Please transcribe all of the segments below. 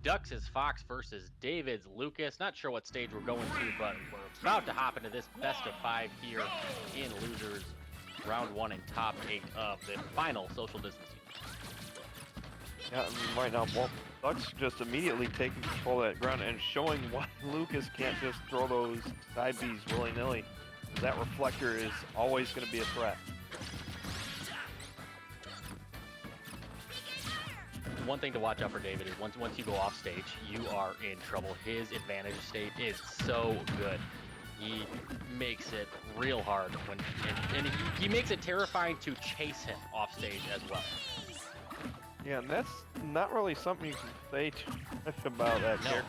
Ducks is Fox versus David's Lucas. Not sure what stage we're going to, but we're about to hop into this best of 5 here in losers round 1 and top 8 of the final social distancing. Yeah, and right now, Ducks just immediately taking control of that ground and showing why Lucas can't just throw those side Bs willy-nilly. That reflector is always going to be a threat. One thing to watch out for David is once you go off stage, you are in trouble. His advantage state is so good. He makes it real hard and he makes it terrifying to chase him off stage as well. Yeah, and that's not really something you can say too much about that character.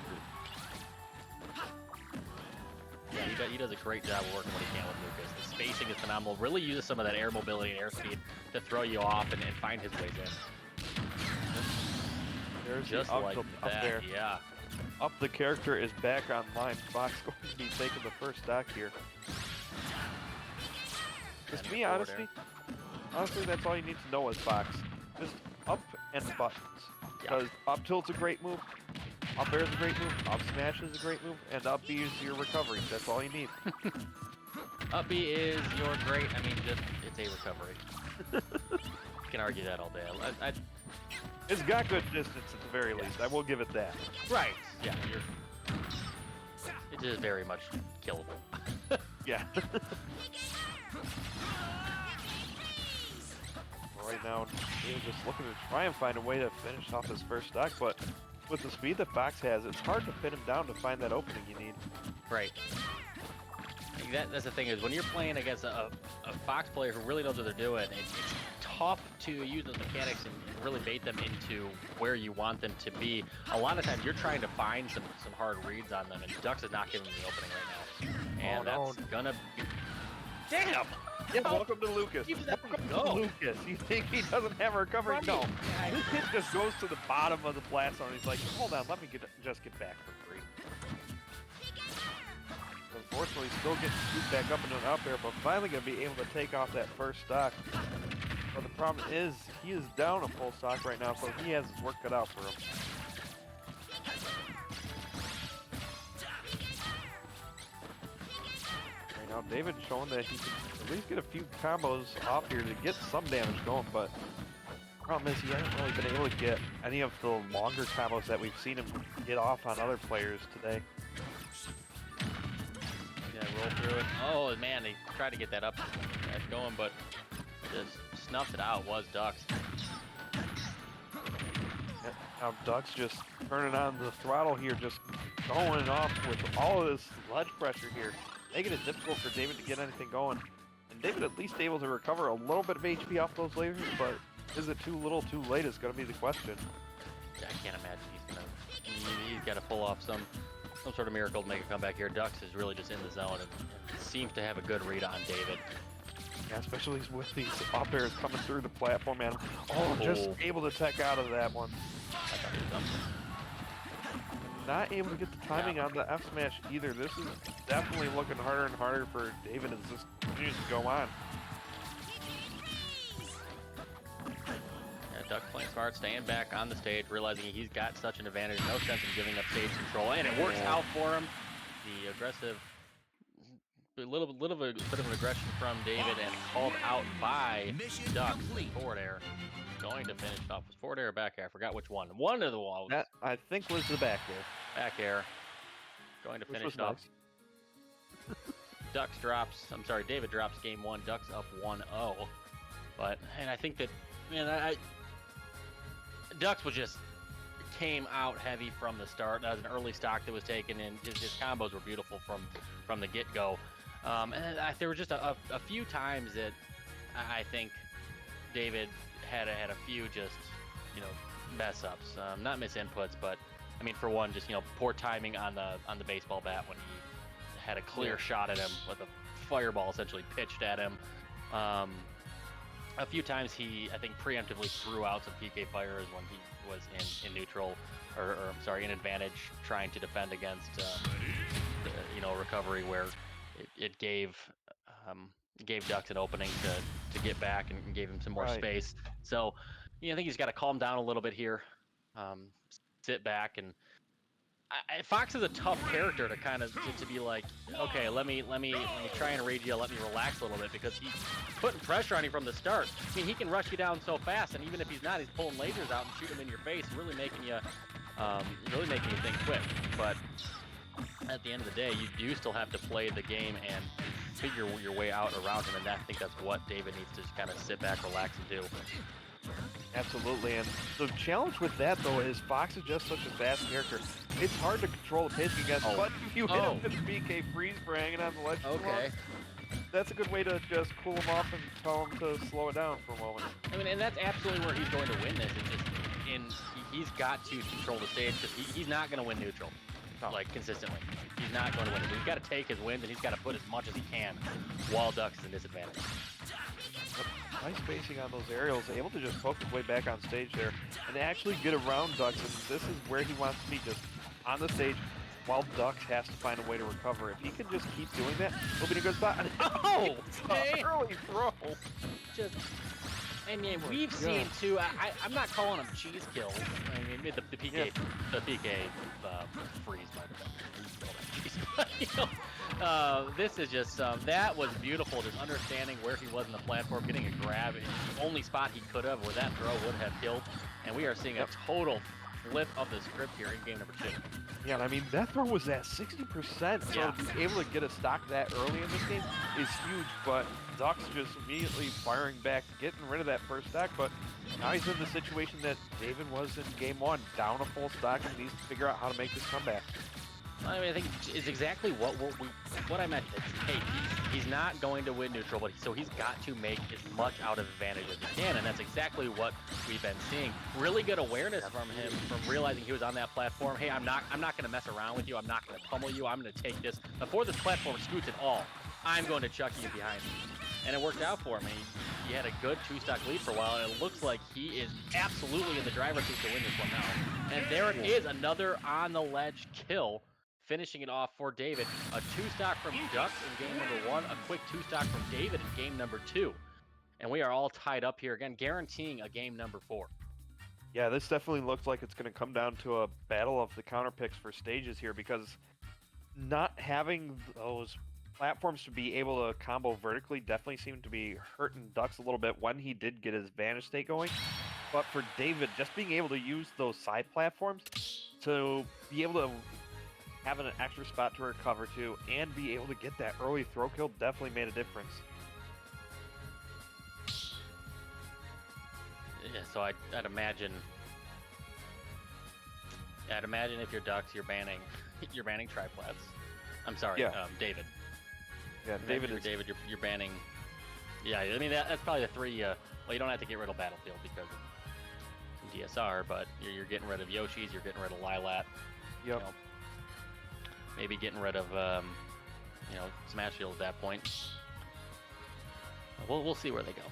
Yeah, he does a great job of working what he can with Lucas. The spacing is phenomenal. Really uses some of that air mobility and airspeed to throw you off and find his ways in. There's just like up that, there. Yeah. Up the character is back online. Fox going to be taking the first stock here. Just me, honestly, that's all you need to know is Fox. Just up and buttons. Because up tilt's a great move, up air is a great move, up smash is a great move, and up B is your recovery. That's all you need. Up B is your great, it's a recovery. You can argue that all day. It's got good distance at the very least. I will give it that. Right. Yeah. It is very much killable. Yeah. Right now, he's just looking to try and find a way to finish off his first stock, but with the speed that Fox has, it's hard to pin him down to find that opening you need. Right. That's the thing is when you're playing against a Fox player who really knows what they're doing, it's tough to use those mechanics and really bait them into where you want them to be. A lot of times you're trying to find some hard reads on them, and Ducks is not giving them the opening right now. And that's gonna be... Damn! Yeah, welcome to Lucas. Welcome to Lucas. You think he doesn't have a recovery? No. This kid just goes to the bottom of the platform. He's like, hold on, let me just get back for free. Unfortunately, still getting scooped back up into an up air, but finally going to be able to take off that first stock. But the problem is, he is down a full stock right now, so he has his work cut out for him. Right now, David showing that he can at least get a few combos off here to get some damage going, but the problem is he hasn't really been able to get any of the longer combos that we've seen him get off on other players today. Yeah, roll through it. Oh man, they tried to get that up going, but just snuffed it out. Was Ducks. Yeah, now Ducks just turning on the throttle here, just going off with all of this ledge pressure here, making it difficult for David to get anything going. And David at least able to recover a little bit of HP off those lasers, but is it too little, too late is going to be the question. I can't imagine he's got to pull off some sort of miracle to make a comeback here. Ducks is really just in the zone and seems to have a good read on David. Yeah, especially with these up airs coming through the platform, man. Oh, just able to tech out of that one. Not able to get the timing on the F smash either. This is definitely looking harder and harder for David as this continues to go on. Ducks playing smart, staying back on the stage, realizing he's got such an advantage, no sense in giving up stage control, and it works out for him. The aggressive, a little bit of an aggression from David, and called out by Ducks. Forward air, going to finish off with forward air or back air. I forgot which one. One of the walls. That I think was the back air. Back air, going to finish off. Nice. Ducks drops. I'm sorry, David drops game 1. Ducks up 1-0. And I think that, man, Ducks was just came out heavy from the start. That was an early stock that was taken, and his combos were beautiful from the get-go. And there were just a few times that I think David had a few just mess ups, not misinputs, but I mean for one, just poor timing on the baseball bat when he had a clear shot at him with a fireball essentially pitched at him. A few times he, I think, preemptively threw out some PK fires when he was in neutral, or I'm sorry, in advantage, trying to defend against, recovery where it gave Ducks an opening to get back and gave him some more space. So, I think he's got to calm down a little bit here. sit back and. Fox is a tough character to kind of to be like, okay, let me try and raid you, let me relax a little bit, because he's putting pressure on you from the start. I mean, he can rush you down so fast, and even if he's not, he's pulling lasers out and shooting them in your face, really making you think quick. But at the end of the day, you do still have to play the game and figure your way out around him, and I think that's what Daveid needs to just kind of sit back, relax, and do. Absolutely, and the challenge with that, though, is Fox is just such a fast character. It's hard to control the pitching against, but if you hit him with a BK freeze for hanging on the ledge too long, that's a good way to just cool him off and tell him to slow it down for a moment. I mean, and that's absolutely where he's going to win this. He's got to control the stage, because he's not going to win neutral, like, consistently. He's not going to win it. He's got to take his wins, and he's got to put as much as he can while Ducks is in disadvantage. Nice spacing on those aerials, able to just poke his way back on stage there and actually get around Ducks, and this is where he wants to be, just on the stage while Ducks has to find a way to recover. If he can just keep doing that, he'll be in a good spot. Oh! Early throw! And we've seen too. I'm not calling them cheese kills. I mean, the PK freeze might have been cheese. This is just that was beautiful. Just understanding where he was in the platform, getting a grab, and the only spot he could have where that throw would have killed. And we are seeing a total flip of the script here in game number 2. Yeah, I mean, that throw was at 60%, so to be able to get a stock that early in this game is huge, but Ducks just immediately firing back, getting rid of that first stock, but now he's in the situation that Daveid was in game 1, down a full stock, and needs to figure out how to make this comeback. I mean, I think it's exactly what I meant. Hey, he's not going to win neutral, but so he's got to make as much out of advantage as he can, and that's exactly what we've been seeing. Really good awareness from him, from realizing he was on that platform. Hey, I'm not going to mess around with you. I'm not going to pummel you. I'm going to take this before this platform scoots at all. I'm going to chuck you behind me, and it worked out for him. He had a good 2-stock lead for a while, and it looks like he is absolutely in the driver's seat to win this one now. And there it is, another on the ledge kill. Finishing it off for Daveid. A 2-stock from Ducks in game number 1, a quick 2-stock from Daveid in game number 2. And we are all tied up here again, guaranteeing a game number 4. Yeah, this definitely looks like it's going to come down to a battle of the counter picks for stages here, because not having those platforms to be able to combo vertically definitely seemed to be hurting Ducks a little bit when he did get his Vanish State going. But for Daveid, just being able to use those side platforms to be able to have an extra spot to recover to and be able to get that early throw kill definitely made a difference. Yeah, so I'd imagine if you're Ducks, you're banning triplats. I'm sorry, Daveid. Yeah, Daveid, you're banning. Yeah, I mean that's probably the 3. Well, you don't have to get rid of Battlefield because of some DSR, but you're getting rid of Yoshi's, you're getting rid of Lilat. Yep. You know, maybe getting rid of, Smash Shield at that point. We'll see where they go.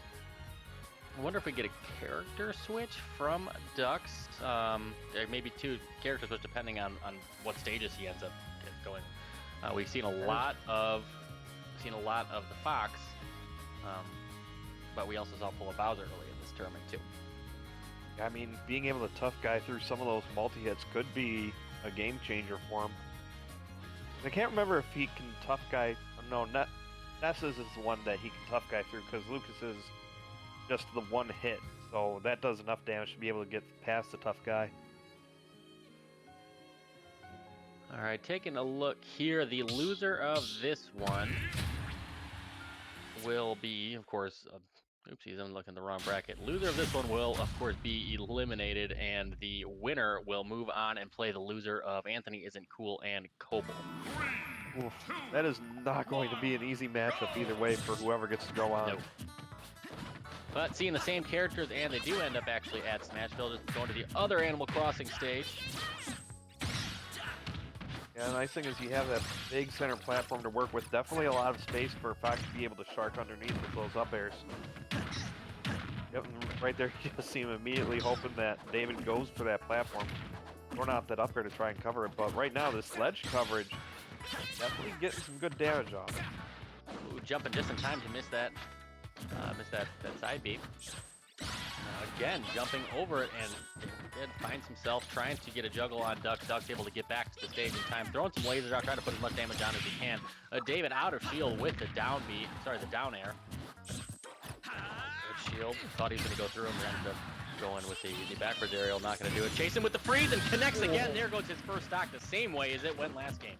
I wonder if we get a character switch from Ducks. Maybe 2 character switch depending on what stages he ends up going. We've seen a lot of the Fox, but we also saw full of Bowser early in this tournament too. I mean, being able to tough guy through some of those multi-hits could be a game changer for him. I can't remember if he can tough guy. No, Ness's is the one that he can tough guy through, because Lucas is just the one hit, so that does enough damage to be able to get past the tough guy. All right, taking a look here, the loser of this one will be, of course, oopsies, I'm looking at the wrong bracket. Loser of this one will, of course, be eliminated, and the winner will move on and play the loser of Anthony Isn't Cool and Cobble. Oof, that is not going to be an easy matchup either way for whoever gets to go on. Nope. But seeing the same characters, and they do end up actually at Smashville, just going to the other Animal Crossing stage. Yeah, the nice thing is you have that big center platform to work with. Definitely a lot of space for Fox to be able to shark underneath with those up airs. Yep, and right there you just see him immediately hoping that Daveid goes for that platform. Throwing out that up air to try and cover it, but right now this ledge coverage definitely getting some good damage off. Ooh, jumping just in time to miss that side beat. Again, jumping over it and finds himself trying to get a juggle on Ducks. Ducks able to get back to the stage in time, throwing some lasers out, trying to put as much damage on as he can. Daveid out of shield with the down air. Good shield. Thought he was going to go through him, ended up going with the backwards aerial. Not going to do it. Chase him with the freeze and connects again. There goes his first stock, the same way as it went last game.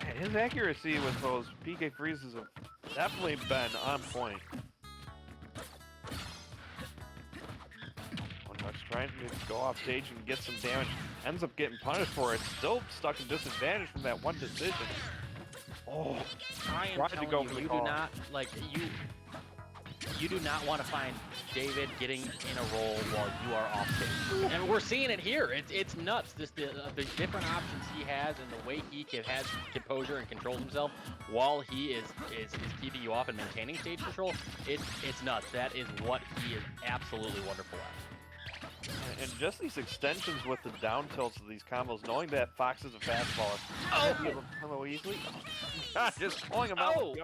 And his accuracy with those PK freezes have definitely been on point. Ducks trying to go off stage and get some damage, ends up getting punished for it. Still stuck in disadvantage from that one decision. Oh, I am telling you, you do not you do not want to find Daveid getting in a roll while you are off stage. And we're seeing it here. It's nuts. The different options he has and the way he has composure and controls himself while he is keeping you off and maintaining stage control. It's nuts. That is what he is absolutely wonderful at. And just these extensions with the down tilts of these combos, knowing that Fox is a fastballer. Hello, easily. God, just calling him out.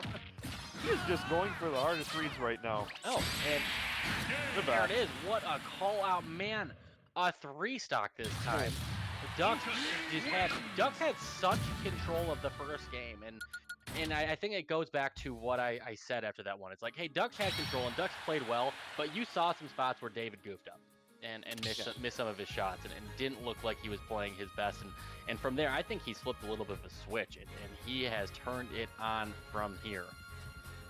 He is just going for the hardest reads right now. Oh, and there it is. What a call out, man. A 3-stock this time. Ducks had such control of the first game, and I think it goes back to what I said after that one. It's like, hey, Ducks had control and Ducks played well, but you saw some spots where Daveid goofed up and missed some of his shots and didn't look like he was playing his best. And from there, I think he's flipped a little bit of a switch, and he has turned it on from here.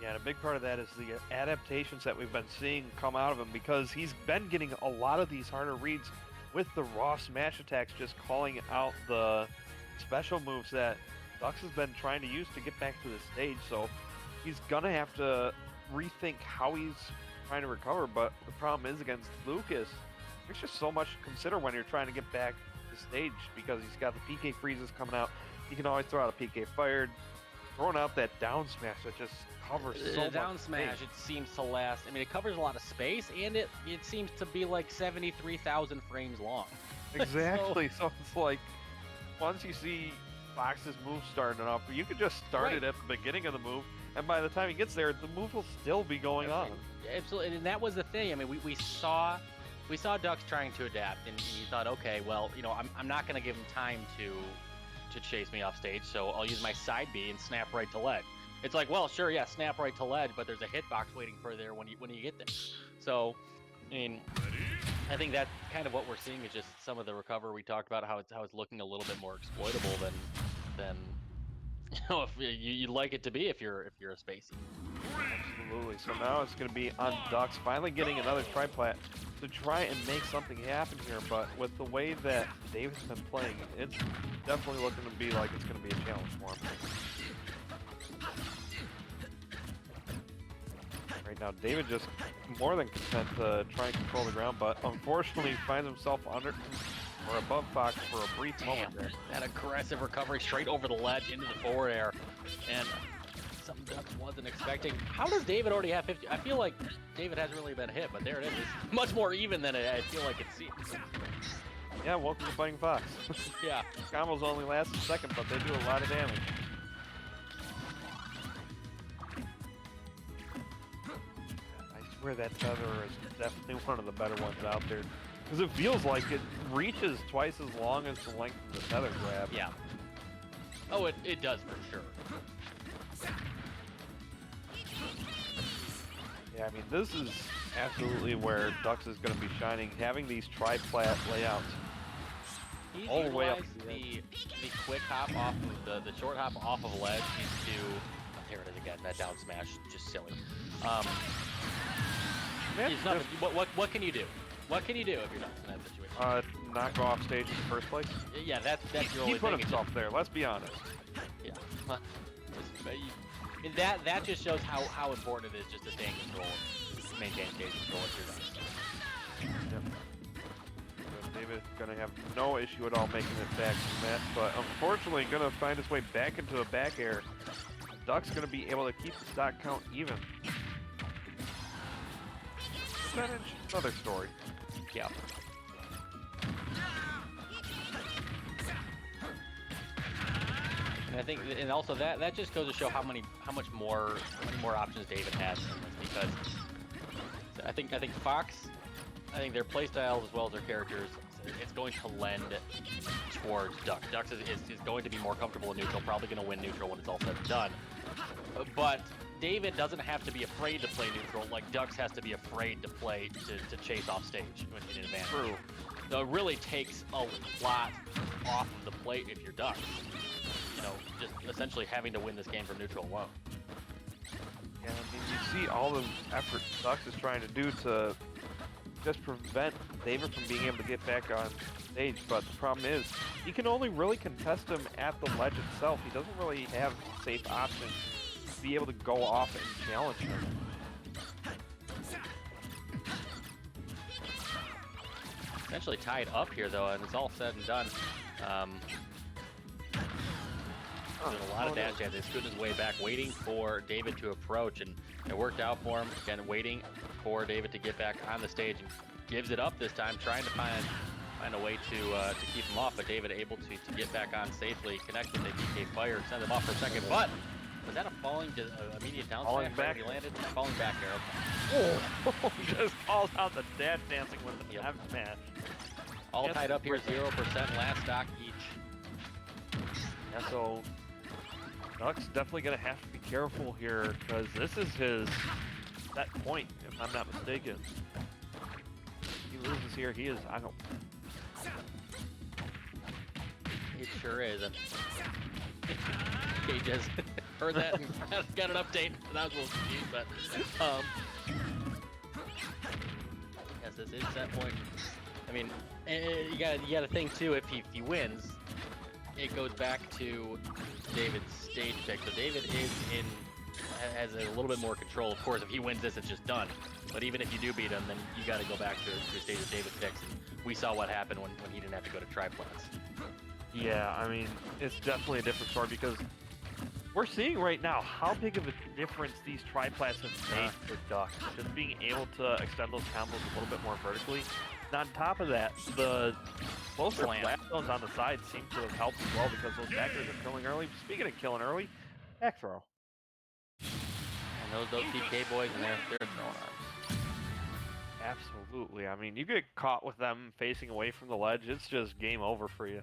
Yeah, and a big part of that is the adaptations that we've been seeing come out of him, because he's been getting a lot of these harder reads with the raw smash attacks, just calling out the special moves that Ducks has been trying to use to get back to the stage. So he's gonna have to rethink how he's trying to recover. But the problem is, against Lucas, there's just so much to consider when you're trying to get back to the stage, because he's got the PK freezes coming out. He can always throw out a PK fired, throwing out that down smash that just covers so much. Down smash, it seems to last. I mean, it covers a lot of space, and it seems to be like 73,000 frames long. Exactly. So it's like, once you see Fox's move starting up, you could just start it at the beginning of the move, and by the time he gets there, the move will still be going on. Absolutely, and that was the thing. I mean, we saw Ducks trying to adapt, and you thought, okay, well, you know, I'm not going to give him time to chase me off stage, so I'll use my side B and snap right to ledge. It's like, well, sure, yeah, snap right to ledge, but there's a hitbox waiting for there when you get there. So, I mean, I think that's kind of what we're seeing is just some of the recovery we talked about, how it's looking a little bit more exploitable than you know, if you'd like it to be if you're a spacey. Absolutely. So now it's going to be on Ducks, finally getting another triplat to try and make something happen here. But with the way that Daveid's been playing, it's definitely looking to be like it's going to be a challenge for him. Right now, Daveid just more than content to try and control the ground, but unfortunately finds himself under or above Fox for a brief moment there. That aggressive recovery straight over the ledge into the forward air, and something Ducks wasn't expecting. How does Daveid already have 50? I feel like Daveid hasn't really been hit, but there it is. It's much more even than I feel like it seems. Yeah, welcome to Fighting Fox. Yeah. Combos only last a second, but they do a lot of damage. I swear that tether is definitely one of the better ones out there, because it feels like it reaches twice as long as the length of the tether grab. Yeah. Oh, it does for sure. Yeah, I mean, this is absolutely where Ducks is going to be shining, having these tri-plat layouts. He's all the way up the quick hop off of the short hop off of ledge into, here it is again, that down smash, just silly. It's nothing. What can you do? What can you do if you're Ducks in that situation? Not go off stage in the first place. Yeah, that's your only thing. He put thing. himself there. Let's be honest. Yeah. That just shows how important it is just to stay in control, maintain stage control if you're Ducks. Yep. So Daveid gonna have no issue at all making it back from that, but unfortunately gonna find his way back into a back air. Ducks gonna be able to keep the stock count even. Percentage, another story. Yeah. And I think, and also that just goes to show how many more options Daveid has in this, because I think Fox, their playstyles as well as their characters it's going to lend towards Ducks. Ducks is going to be more comfortable in neutral, probably going to win neutral when it's all said and done. But Daveid doesn't have to be afraid to play neutral, like Ducks has to be afraid to play to chase off stage in advance. True. So it really takes a lot off of the plate if you're Ducks. You know, just essentially having to win this game from neutral alone. Yeah, I mean, you see all the effort Ducks is trying to do to just prevent Daveid from being able to get back on stage, but the problem is he can only really contest him at the ledge itself. He doesn't really have safe options to be able to go off and challenge him. Essentially tied up here though, and it's all said and done. Doing a lot of dash jabs. He's scooting his way back, waiting for Daveid to approach, and it worked out for him. Again, waiting for Daveid to get back on the stage, and gives it up this time, trying to find a way to keep him off. But Daveid able to get back on safely, connect with the DK fire, send him off for a second. But was that a falling immediate down Falling smash back. where he landed? Falling back arrow. Oh, just calls out the dash dancing with the F smash. All tied up here, 0%, last stock each. Yeah, so Ducks definitely gonna have to be careful here because this is his set point, if I'm not mistaken. If he loses here, he is out. It sure is. Okay, just heard that and got an update. That was a little confused, but yes, this is that point. I mean, you got to think too. If he wins, it goes back to David's stage pick. So Daveid has a little bit more control. Of course, if he wins this, it's just done. But even if you do beat him, then you got to go back to a stage that Daveid picks. And we saw what happened when he didn't have to go to triplets. Yeah, I mean, it's definitely a different story because we're seeing right now how big of a difference these triplats have made for Ducks. Just being able to extend those combos a little bit more vertically. And on top of that, the closer flat zones on the side seem to have helped as well because those backers are killing early. Speaking of killing early, back throw. And those DK boys, and they're throwing arms. Absolutely. I mean, you get caught with them facing away from the ledge, it's just game over for you.